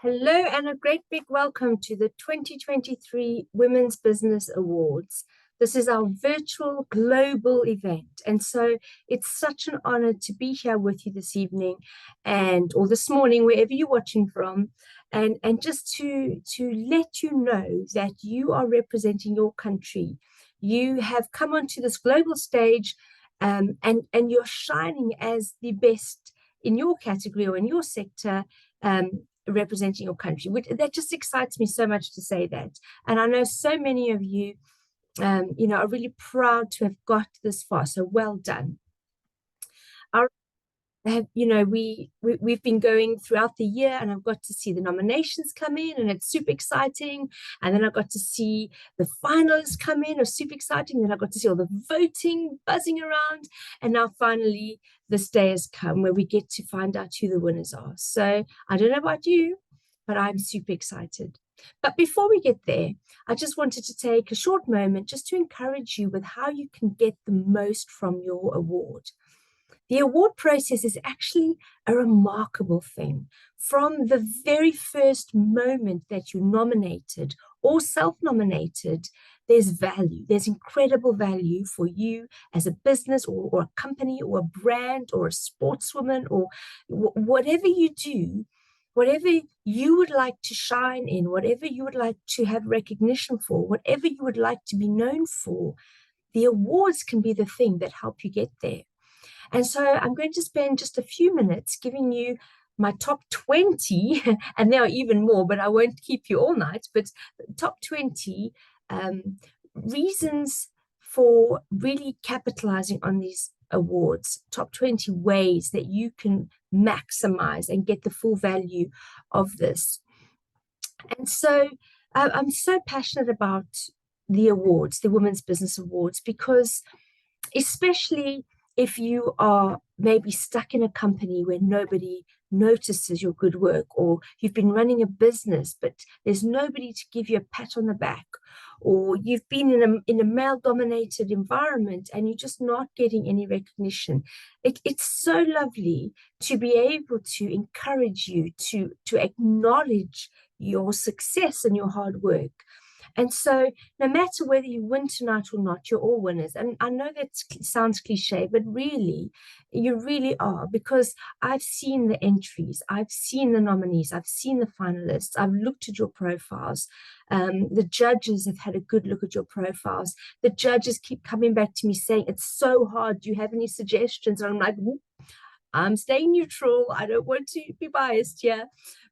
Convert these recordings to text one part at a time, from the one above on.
Hello and a great big welcome to the 2023 Women's Business Awards. This is our virtual global event. And so it's such an honor to be here with you this evening or this morning, wherever you're watching from, and just to let you know that you are representing your country. You have come onto this global stage and you're shining as the best in your category or in your sector. Representing your country, that just excites me so much to say that. And I know so many of you, are really proud to have got this far. So well done. We've been going throughout the year, and I've got to see the nominations come in, and it's super exciting. And then I got to see the finalists come in, it's super exciting. Then I got to see all the voting buzzing around, and now finally this day has come where we get to find out who the winners are. So I don't know about you, but I'm super excited. But before we get there, I just wanted to take a short moment just to encourage you with how you can get the most from your award. The award process is actually a remarkable thing. From the very first moment that you nominated or self-nominated, there's value. There's incredible value for you as a business or a company or a brand or a sportswoman or whatever you do, whatever you would like to shine in, whatever you would like to have recognition for, whatever you would like to be known for, the awards can be the thing that help you get there. And so I'm going to spend just a few minutes giving you my top 20, and there are even more, but I won't keep you all night, but top 20 reasons for really capitalizing on these awards, top 20 ways that you can maximize and get the full value of this. And so I'm so passionate about the awards, the Women's Business Awards, because especially if you are maybe stuck in a company where nobody notices your good work, or you've been running a business, but there's nobody to give you a pat on the back, or you've been in a male-dominated environment and you're just not getting any recognition. It's so lovely to be able to encourage you to acknowledge your success and your hard work. And so no matter whether you win tonight or not, you're all winners. And I know that sounds cliche, but really, you really are, because I've seen the entries, I've seen the nominees, I've seen the finalists, I've looked at your profiles. The judges have had a good look at your profiles. The judges keep coming back to me saying, it's so hard. Do you have any suggestions? And I'm like, I'm staying neutral. I don't want to be biased here.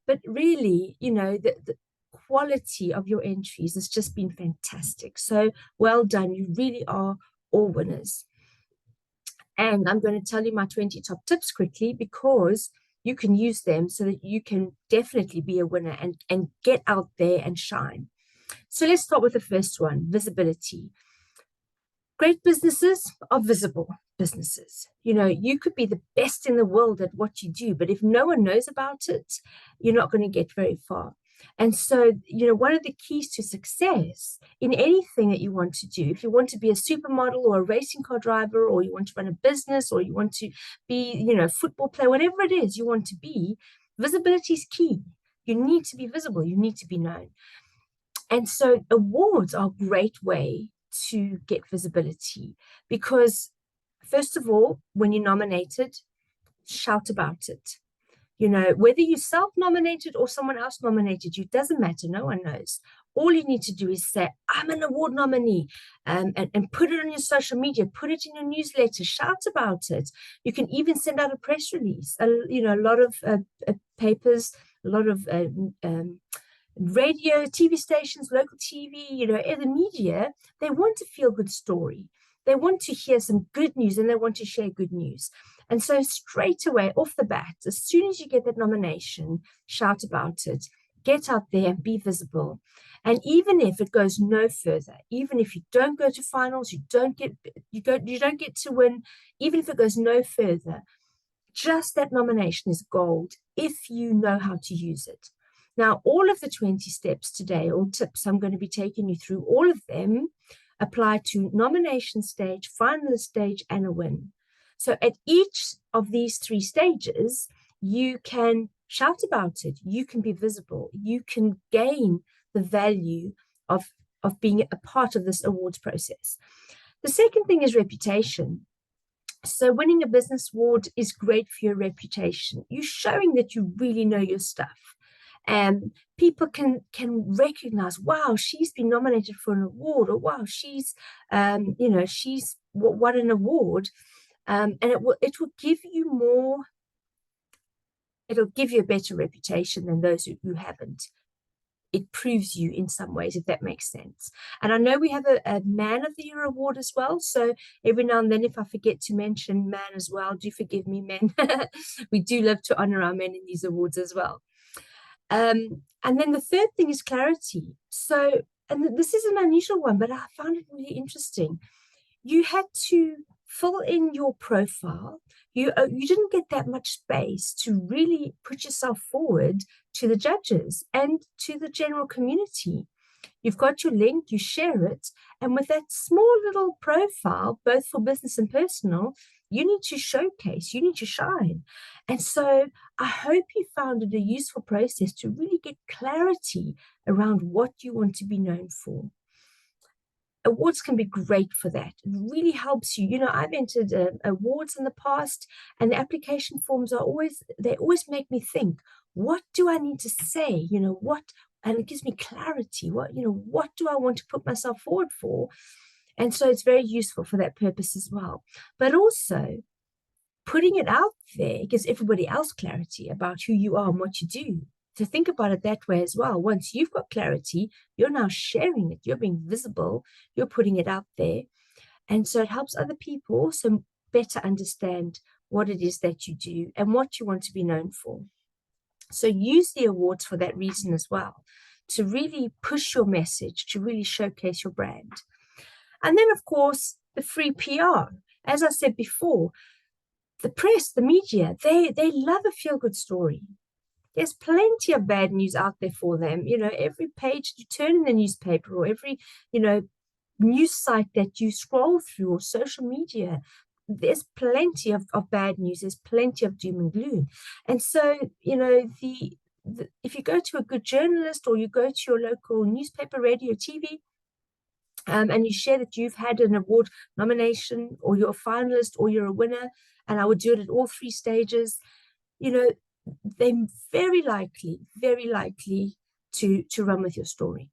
But really, the quality of your entries has just been fantastic. So well done. You really are all winners. And I'm going to tell you my 20 top tips quickly, because you can use them so that you can definitely be a winner and get out there and shine. So let's start with the first one, visibility. Great businesses are visible businesses. You could be the best in the world at what you do, but if no one knows about it, you're not going to get very far. And so, one of the keys to success in anything that you want to do, if you want to be a supermodel or a racing car driver, or you want to run a business, or you want to be, a football player, whatever it is you want to be, visibility is key. You need to be visible. You need to be known. And so awards are a great way to get visibility, because first of all, when you're nominated, shout about it. Whether you self-nominated or someone else nominated you, doesn't matter. No one knows. All you need to do is say, I'm an award nominee, and put it on your social media, put it in your newsletter, shout about it. You can even send out a press release. A lot of papers, a lot of radio, TV stations, local TV, the media, they want a feel-good story. They want to hear some good news, and they want to share good news. And so straight away, off the bat, as soon as you get that nomination, shout about it, get out there and be visible. And even if it goes no further, even if you don't go to finals, you don't get to win, even if it goes no further, just that nomination is gold if you know how to use it. Now, all of the 20 steps today, or tips, I'm going to be taking you through, all of them apply to nomination stage, finalist stage, and a win. So at each of these three stages, you can shout about it. You can be visible. You can gain the value of being a part of this awards process. The second thing is reputation. So winning a business award is great for your reputation. You're showing that you really know your stuff. And people can recognize, wow, she's been nominated for an award, or wow, she's she's won an award. And it will give you more, it'll give you a better reputation than those who haven't. It proves you in some ways, if that makes sense. And I know we have a Man of the Year award as well. So every now and then, if I forget to mention man as well, do forgive me, men. We do love to honor our men in these awards as well. And then the third thing is clarity. So, and this is an unusual one, but I found it really interesting. You had to fill in your profile. You didn't get that much space to really put yourself forward to the judges and to the general community. You've got your link, you share it, and with that small little profile, both for business and personal, you need to showcase, you need to shine. And so I hope you found it a useful process to really get clarity around what you want to be known for. Awards can be great for that. It really helps you. You know, I've entered awards in the past, and the application forms they always make me think, what do I need to say? You know, and it gives me clarity. What do I want to put myself forward for? And so it's very useful for that purpose as well. But also, putting it out there gives everybody else clarity about who you are and what you do. To think about it that way as well. Once you've got clarity, you're now sharing it. You're being visible. You're putting it out there. And so it helps other people also better understand what it is that you do and what you want to be known for. So use the awards for that reason as well, to really push your message, to really showcase your brand. And then, of course, the free PR. As I said before, the press, the media, they love a feel-good story. There's plenty of bad news out there for them. You know, every page you turn in the newspaper, or every, news site that you scroll through, or social media, there's plenty of bad news. There's plenty of doom and gloom. And so, if you go to a good journalist, or you go to your local newspaper, radio, TV, and you share that you've had an award nomination, or you're a finalist, or you're a winner, and I would do it at all three stages, they're very likely to run with your story.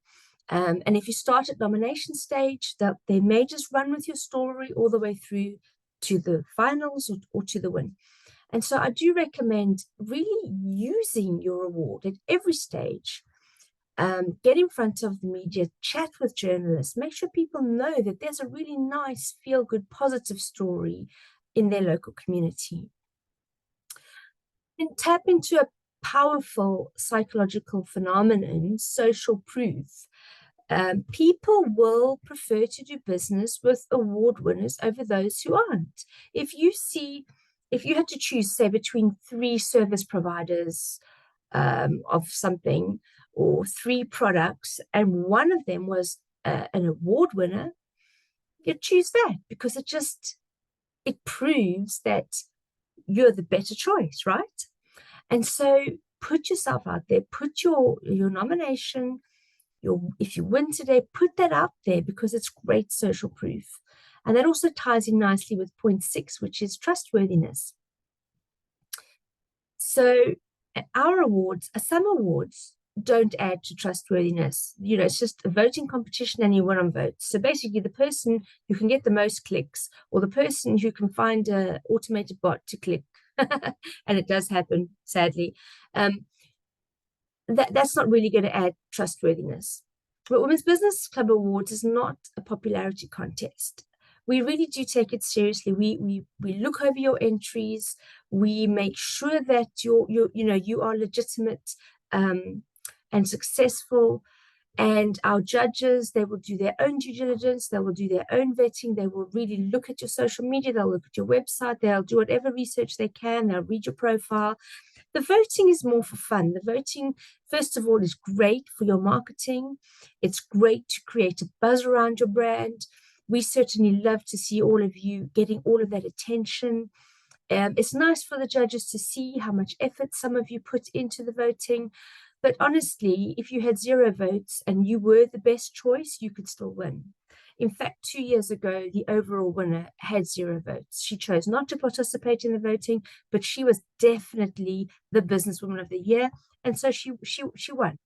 And if you start at nomination stage, they may just run with your story all the way through to the finals or to the win. And so I do recommend really using your award at every stage. Get in front of the media, chat with journalists, make sure people know that there's a really nice, feel-good, positive story in their local community. And tap into a powerful psychological phenomenon, social proof. People will prefer to do business with award winners over those who aren't. If you had to choose, say, between 3 service providers of something, or 3 products, and one of them was an award winner, you'd choose that, because it proves that you're the better choice, right? And so put yourself out there, put your nomination, if you win today, put that out there, because it's great social proof. And that also ties in nicely with point 6, which is trustworthiness. So some awards don't add to trustworthiness. It's just a voting competition, and you win on votes. So basically, the person who can get the most clicks, or the person who can find an automated bot to click, and it does happen, sadly, that's not really going to add trustworthiness. But Women's Business Club Awards is not a popularity contest. We really do take it seriously. We look over your entries. We make sure that you are legitimate and successful. And our judges, they will do their own due diligence. They will do their own vetting. They will really look at your social media. They'll look at your website. They'll do whatever research they can. They'll read your profile. The voting is more for fun. The voting, first of all, is great for your marketing. It's great to create a buzz around your brand. We certainly love to see all of you getting all of that attention. It's nice for the judges to see how much effort some of you put into the voting. But honestly, if you had 0 votes and you were the best choice, you could still win. In fact, 2 years ago, the overall winner had 0 votes. She chose not to participate in the voting, but she was definitely the businesswoman of the year. And so she won.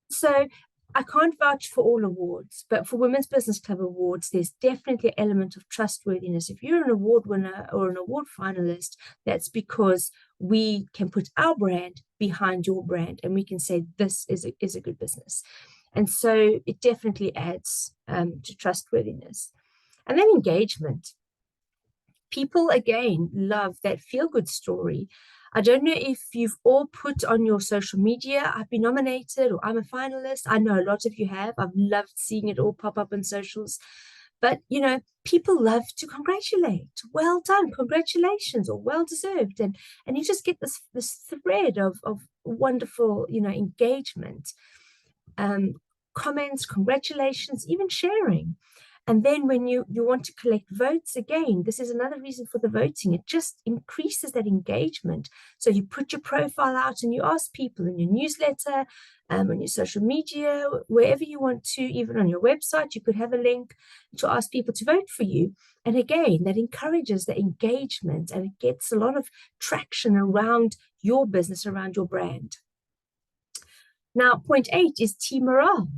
So I can't vouch for all awards, but for Women's Business Club awards, there's definitely an element of trustworthiness. If you're an award winner or an award finalist, that's because we can put our brand behind your brand and we can say this is a good business. And so it definitely adds to trustworthiness. And then engagement. People, again, love that feel-good story. I don't know if you've all put on your social media, I've been nominated or I'm a finalist. I know a lot of you have. I've loved seeing it all pop up on socials. But, you know, people love to congratulate. Well done, congratulations, or well deserved. And you just get this thread of wonderful, you know, engagement, comments, congratulations, even sharing. And then when you want to collect votes, again, this is another reason for the voting. It just increases that engagement. So you put your profile out and you ask people in your newsletter, on your social media, wherever you want to, even on your website, you could have a link to ask people to vote for you. And again, that encourages the engagement and it gets a lot of traction around your business, around your brand. Now, point 8 is team morale.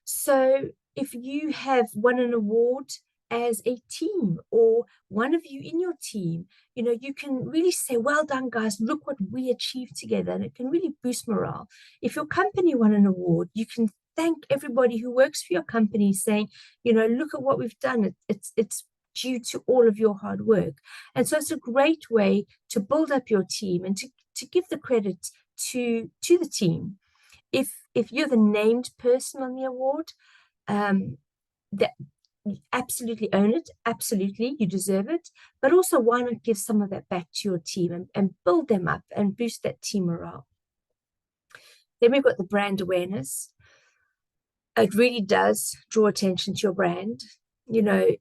So if you have won an award as a team or one of you in your team, you know, you can really say, well done, guys, look what we achieved together. And it can really boost morale. If your company won an award, you can thank everybody who works for your company saying, you know, look at what we've done. It's due to all of your hard work. And so it's a great way to build up your team and to give the credit to the team. If you're the named person on the award, that you absolutely own it. Absolutely, you deserve it. But also, why not give some of that back to your team and build them up and boost that team morale? Then we've got the brand awareness. It really does draw attention to your brand. You know,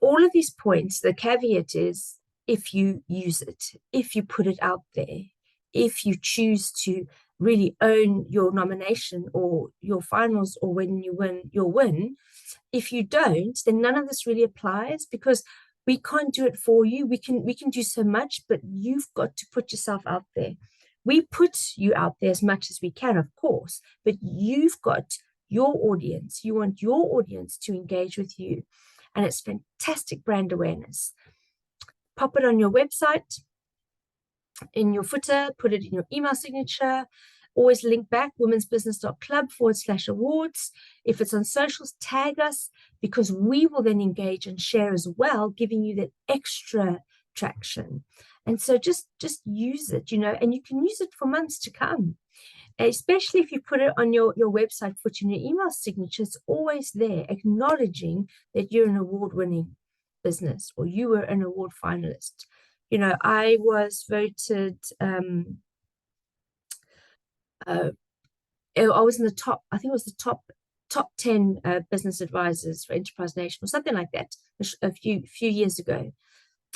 all of these points, the caveat is if you use it, if you put it out there, if you choose to really own your nomination or your finals, or when you win, your win. If you don't, then none of this really applies because we can't do it for you. We can do so much, but you've got to put yourself out there. We put you out there as much as we can, of course, but you've got your audience. You want your audience to engage with you. And it's fantastic brand awareness. Pop it on your website, in your footer, put it in your email signature, always link back womensbusiness.club/awards. If it's on socials, tag us because we will then engage and share as well, giving you that extra traction. And so just use it, you know, and you can use it for months to come, especially if you put it on your website, put in your email signature. It's always there, acknowledging that you're an award-winning business or you were an award finalist. You know, I was voted, I was in the top, I think it was the top 10 business advisors for Enterprise Nation or something like that a few years ago.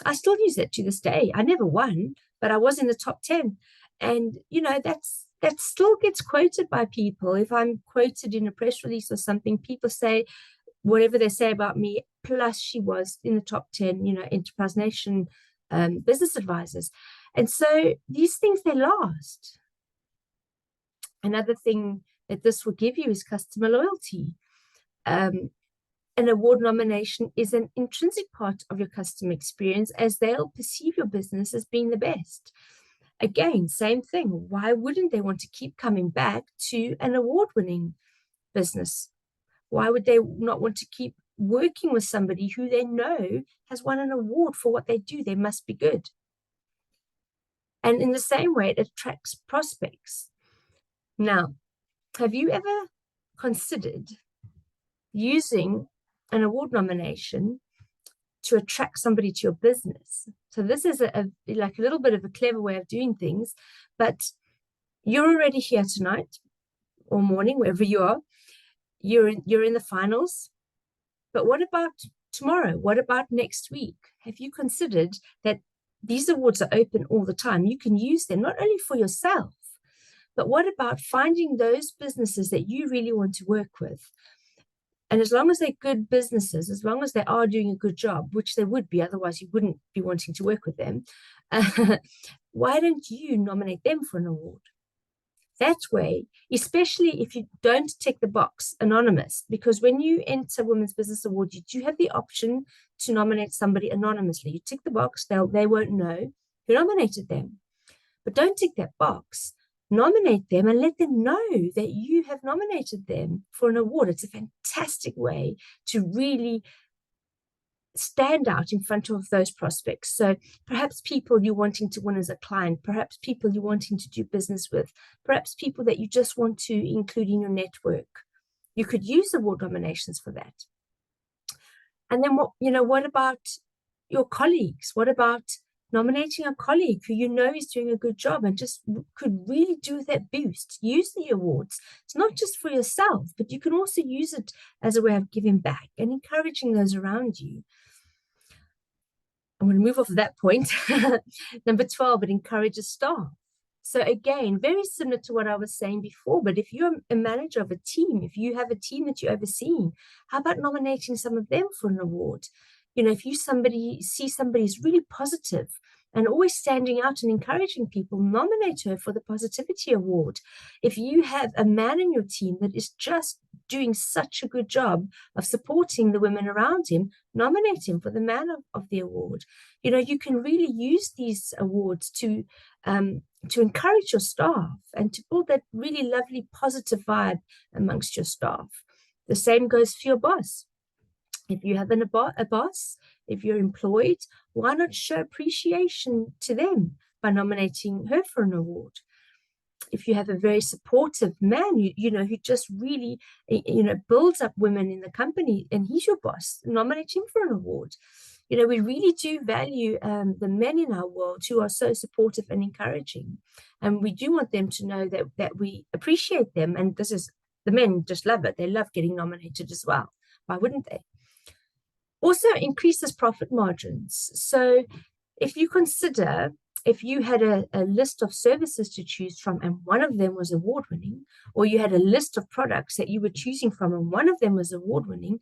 I still use it to this day. I never won, but I was in the top 10. And, you know, that still gets quoted by people. If I'm quoted in a press release or something, people say whatever they say about me, plus she was in the top 10, you know, Enterprise Nation business advisors. And so these things, they last. Another thing that this will give you is customer loyalty. An award nomination is an intrinsic part of your customer experience, as they'll perceive your business as being the best. Again, same thing. Why wouldn't they want to keep coming back to an award-winning business? Why would they not want to keep working with somebody who they know has won an award for what they do? They must be good. And in the same way, it attracts prospects. Now, have you ever considered using an award nomination to attract somebody to your business? So this is like a little bit of a clever way of doing things, but you're already here tonight or morning, wherever you are. You're in the finals. But what about tomorrow? What about next week? Have you considered that These awards are open all the time. You can use them not only for yourself, but what about finding those businesses that you really want to work with? And as long as they're good businesses, as long as they are doing a good job, which they would be, otherwise you wouldn't be wanting to work with them, why don't you nominate them for an award? That way, especially if you don't tick the box anonymous, because when you enter Women's Business Award, you do have the option to nominate somebody anonymously. You tick the box, they won't know who nominated them. But don't tick that box. Nominate them and let them know that you have nominated them for an award. It's a fantastic way to really stand out in front of those prospects. So perhaps people you're wanting to win as a client, perhaps people you're wanting to do business with, perhaps people that you just want to include in your network. You could use award nominations for that. And then what about your colleagues? What about nominating a colleague who you know is doing a good job and just could really do that boost? Use the awards. It's not just for yourself, but you can also use it as a way of giving back and encouraging those around you. I'm going to move off of that point. Number 12, it encourages staff. So again, very similar to what I was saying before, but if you're a manager of a team, if you have a team that you're overseeing, how about nominating some of them for an award? If you see somebody is really positive and always standing out and encouraging people, nominate her for the Positivity Award. If you have a man in your team that is just doing such a good job of supporting the women around him, nominate him for the Man of the Award. You can really use these awards to encourage your staff and to build that really lovely positive vibe amongst your staff. The same goes for your boss. If you have a boss, if you're employed, why not show appreciation to them by nominating her for an award? If you have a very supportive man, who just really, builds up women in the company and he's your boss, nominate him for an award. We really do value the men in our world who are so supportive and encouraging. And we do want them to know that we appreciate them. And the men just love it. They love getting nominated as well. Why wouldn't they? Also increases profit margins. So if you consider, if you had a list of services to choose from and one of them was award-winning, or you had a list of products that you were choosing from and one of them was award-winning,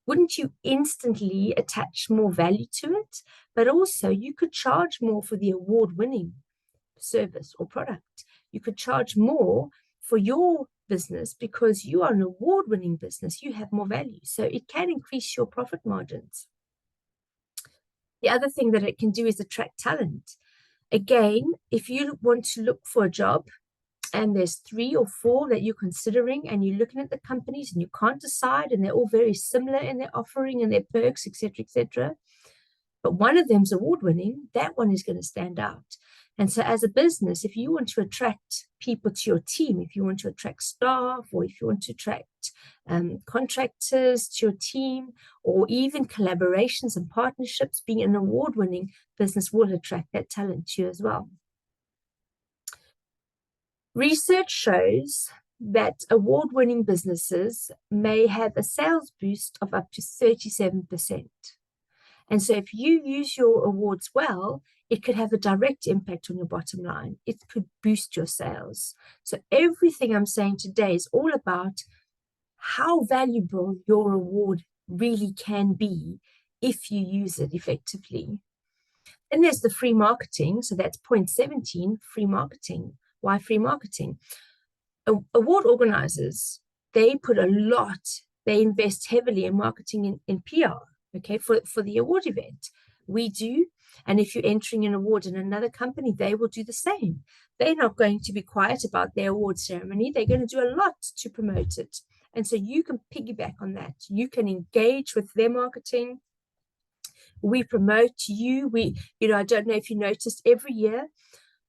wouldn't you instantly attach more value to it? But also you could charge more for the award-winning service or product. You could charge more for your business because you are an award-winning business. You have more value. So it can increase your profit margins. The other thing that it can do is attract talent. Again, if you want to look for a job and there's 3 or 4 that you're considering and you're looking at the companies and you can't decide and they're all very similar in their offering and their perks, etc., but one of them's award-winning, that one is going to stand out. And so as a business, if you want to attract people to your team, if you want to attract staff, or if you want to attract contractors to your team, or even collaborations and partnerships, being an award-winning business will attract that talent to you as well. Research shows that award-winning businesses may have a sales boost of up to 37%. And so if you use your awards well, it could have a direct impact on your bottom line. It could boost your sales. So everything I'm saying today is all about how valuable your award really can be if you use it effectively. And there's the free marketing. So that's point 17, free marketing. Why free marketing? Award organizers, they put a lot, they invest heavily in marketing in PR. Okay, for the award event, we do. And if you're entering an award in another company, they will do the same. They're not going to be quiet about their award ceremony. They're going to do a lot to promote it. And so you can piggyback on that. You can engage with their marketing. We promote you. I don't know if you noticed, every year,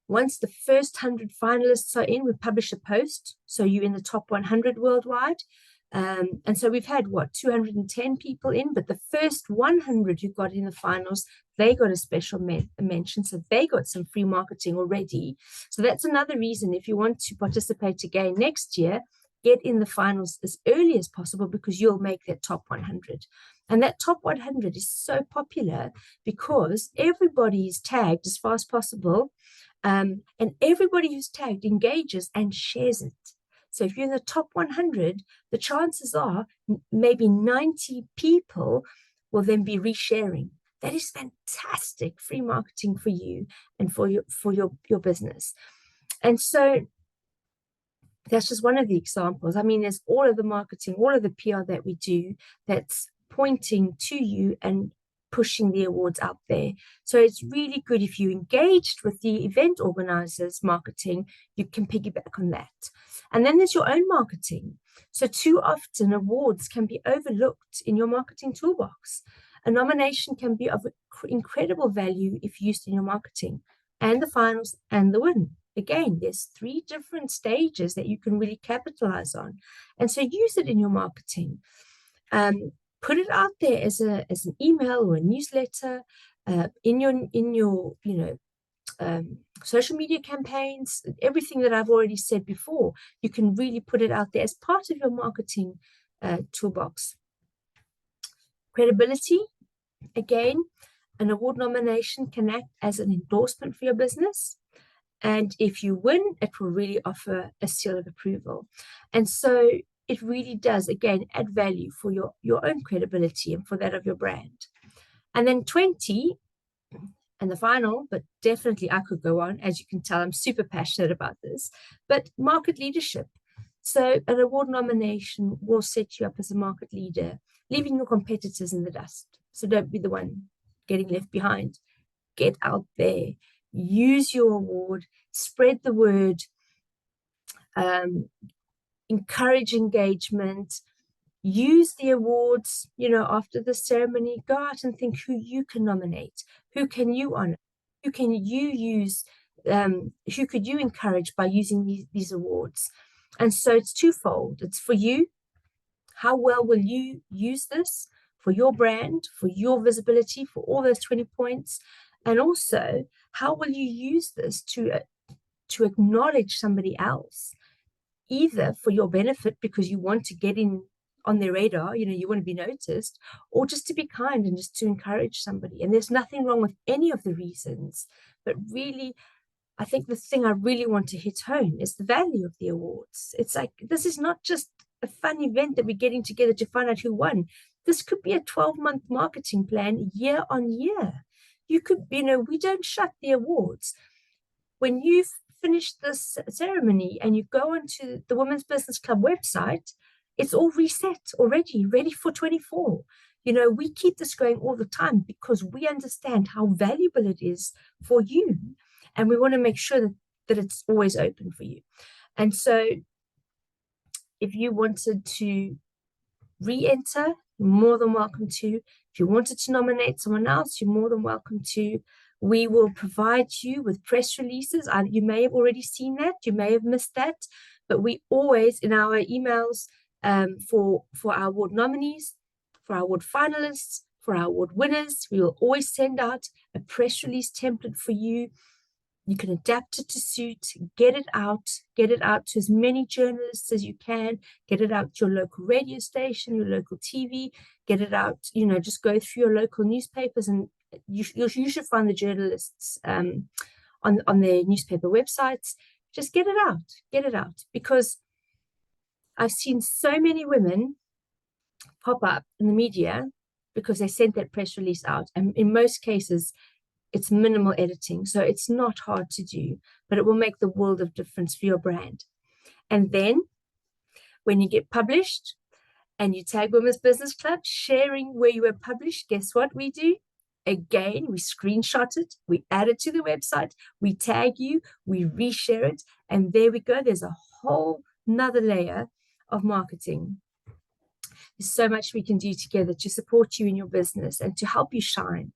once the first 100 finalists are in, we publish a post. So you're in the top 100 worldwide. And so we've had 210 people in, but the first 100 who got in the finals, they got a special mention. So they got some free marketing already. So that's another reason, if you want to participate again next year, get in the finals as early as possible, because you'll make that top 100. And that top 100 is so popular because everybody is tagged as far as possible. And everybody who's tagged engages and shares it. So if you're in the top 100, the chances are maybe 90 people will then be resharing. That is fantastic free marketing for you and for your business. And so that's just one of the examples. I mean, there's all of the marketing, all of the PR that we do that's pointing to you and pushing the awards out there. So it's really good if you engaged with the event organizers' marketing, you can piggyback on that. And then there's your own marketing. So too often awards can be overlooked in your marketing toolbox. A nomination can be of incredible value if used in your marketing, and the finals and the win. Again, there's 3 different stages that you can really capitalize on. And so use it in your marketing. Put it out there as an email or a newsletter, in your social media campaigns, everything that I've already said before. You can really put it out there as part of your marketing toolbox. Credibility, again, an award nomination can act as an endorsement for your business. And if you win, it will really offer a seal of approval. And so it really does, again, add value for your own credibility and for that of your brand. And then 20, and the final, but definitely I could go on. As you can tell, I'm super passionate about this. But market leadership. So an award nomination will set you up as a market leader, leaving your competitors in the dust. So don't be the one getting left behind. Get out there. Use your award, spread the word, encourage engagement, use the awards, after the ceremony, go out and think who you can nominate, who can you honor, who can you use, who could you encourage by using these awards. And so it's twofold. It's for you. How well will you use this for your brand, for your visibility, for all those 20 points? And also, how will you use this to acknowledge somebody else, either for your benefit because you want to get in on their radar, you want to be noticed, or just to be kind and just to encourage somebody. And there's nothing wrong with any of the reasons, but really, I think the thing I really want to hit home is the value of the awards. It's like, this is not just a fun event that we're getting together to find out who won. This could be a 12-month marketing plan year on year. You could, we don't shut the awards. When you've finished this ceremony and you go onto the Women's Business Club website, it's all reset already, ready for 24. We keep this going all the time because we understand how valuable it is for you. And we want to make sure that it's always open for you. And so if you wanted to re-enter, you're more than welcome to. If you wanted to nominate someone else, you're more than welcome to. We will provide you with press releases. You may have already seen that. You may have missed that. But we always, in our emails, for our award nominees, for our award finalists, for our award winners, we will always send out a press release template for you. You can adapt it to suit, get it out to as many journalists as you can, get it out to your local radio station, your local TV, get it out, just go through your local newspapers, and you should find the journalists on their newspaper websites. Just get it out, because I've seen so many women pop up in the media because they sent that press release out. And in most cases, it's minimal editing, so it's not hard to do, but it will make the world of difference for your brand. And then when you get published and you tag Women's Business Club, sharing where you were published, guess what we do? Again, we screenshot it, we add it to the website, we tag you, we reshare it, and there we go. There's a whole nother layer of marketing. There's so much we can do together to support you in your business and to help you shine.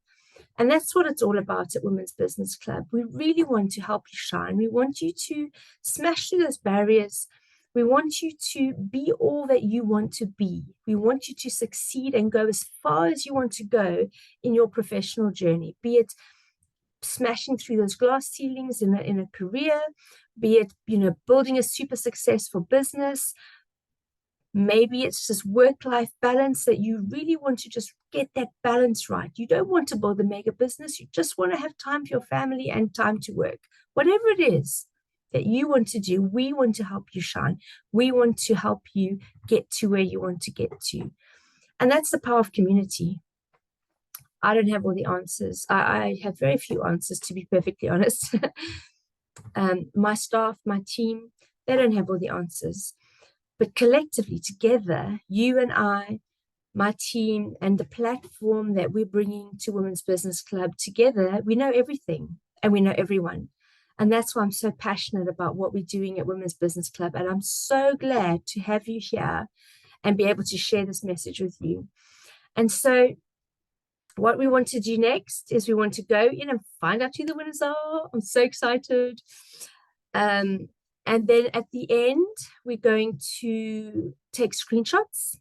And that's what it's all about at Women's Business Club. We really want to help you shine. We want you to smash through those barriers. We want you to be all that you want to be. We want you to succeed and go as far as you want to go in your professional journey, be it smashing through those glass ceilings in a career, be it, building a super successful business, Maybe it's just work-life balance that you really want to just get that balance right. You don't want to build a mega business. You just want to have time for your family and time to work. Whatever it is that you want to do, we want to help you shine. We want to help you get to where you want to get to. And that's the power of community. I don't have all the answers. I have very few answers, to be perfectly honest. My staff, my team, they don't have all the answers. But collectively, together, you and I, my team, and the platform that we're bringing to Women's Business Club, together, we know everything and we know everyone. And that's why I'm so passionate about what we're doing at Women's Business Club. And I'm so glad to have you here and be able to share this message with you. And so what we want to do next is we want to go in and find out who the winners are. I'm so excited. And then at the end, we're going to take screenshots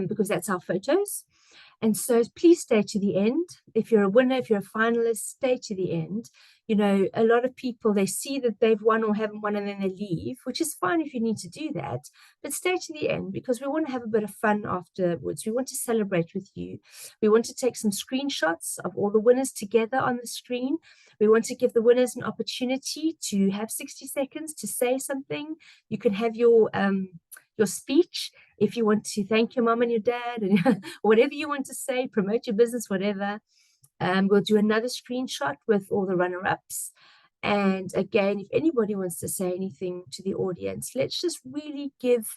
because that's our photos. And so please stay to the end. If you're a winner, if you're a finalist, stay to the end. You know, a lot of people, they see that they've won or haven't won and then they leave, which is fine if you need to do that. But stay to the end because we want to have a bit of fun afterwards. We want to celebrate with you. We want to take some screenshots of all the winners together on the screen. We want to give the winners an opportunity to have 60 seconds to say something. You can have your speech if you want to thank your mom and your dad and whatever you want to say, promote your business, whatever. We'll do another screenshot with all the runner-ups. And again, if anybody wants to say anything to the audience, let's just really give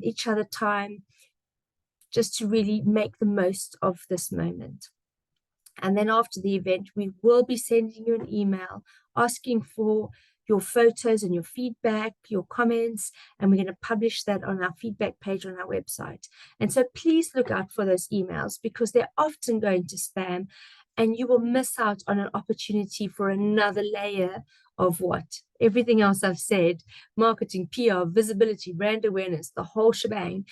each other time just to really make the most of this moment. And then after the event, we will be sending you an email asking for your photos and your feedback, your comments, and we're going to publish that on our feedback page on our website. And so please look out for those emails because they're often going to spam and you will miss out on an opportunity for another layer of what? Everything else I've said, marketing, PR, visibility, brand awareness, the whole shebang.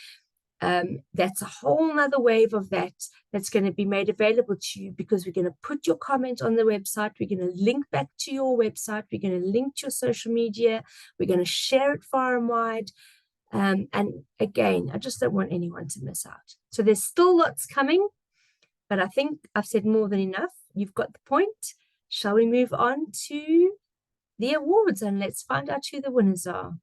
That's a whole nother wave of that's going to be made available to you because we're going to put your comment on the website. We're going to link back to your website. We're going to link to your social media. We're going to share it far and wide. And again, I just don't want anyone to miss out. So there's still lots coming, but I think I've said more than enough. You've got the point. Shall we move on to the awards and let's find out who the winners are?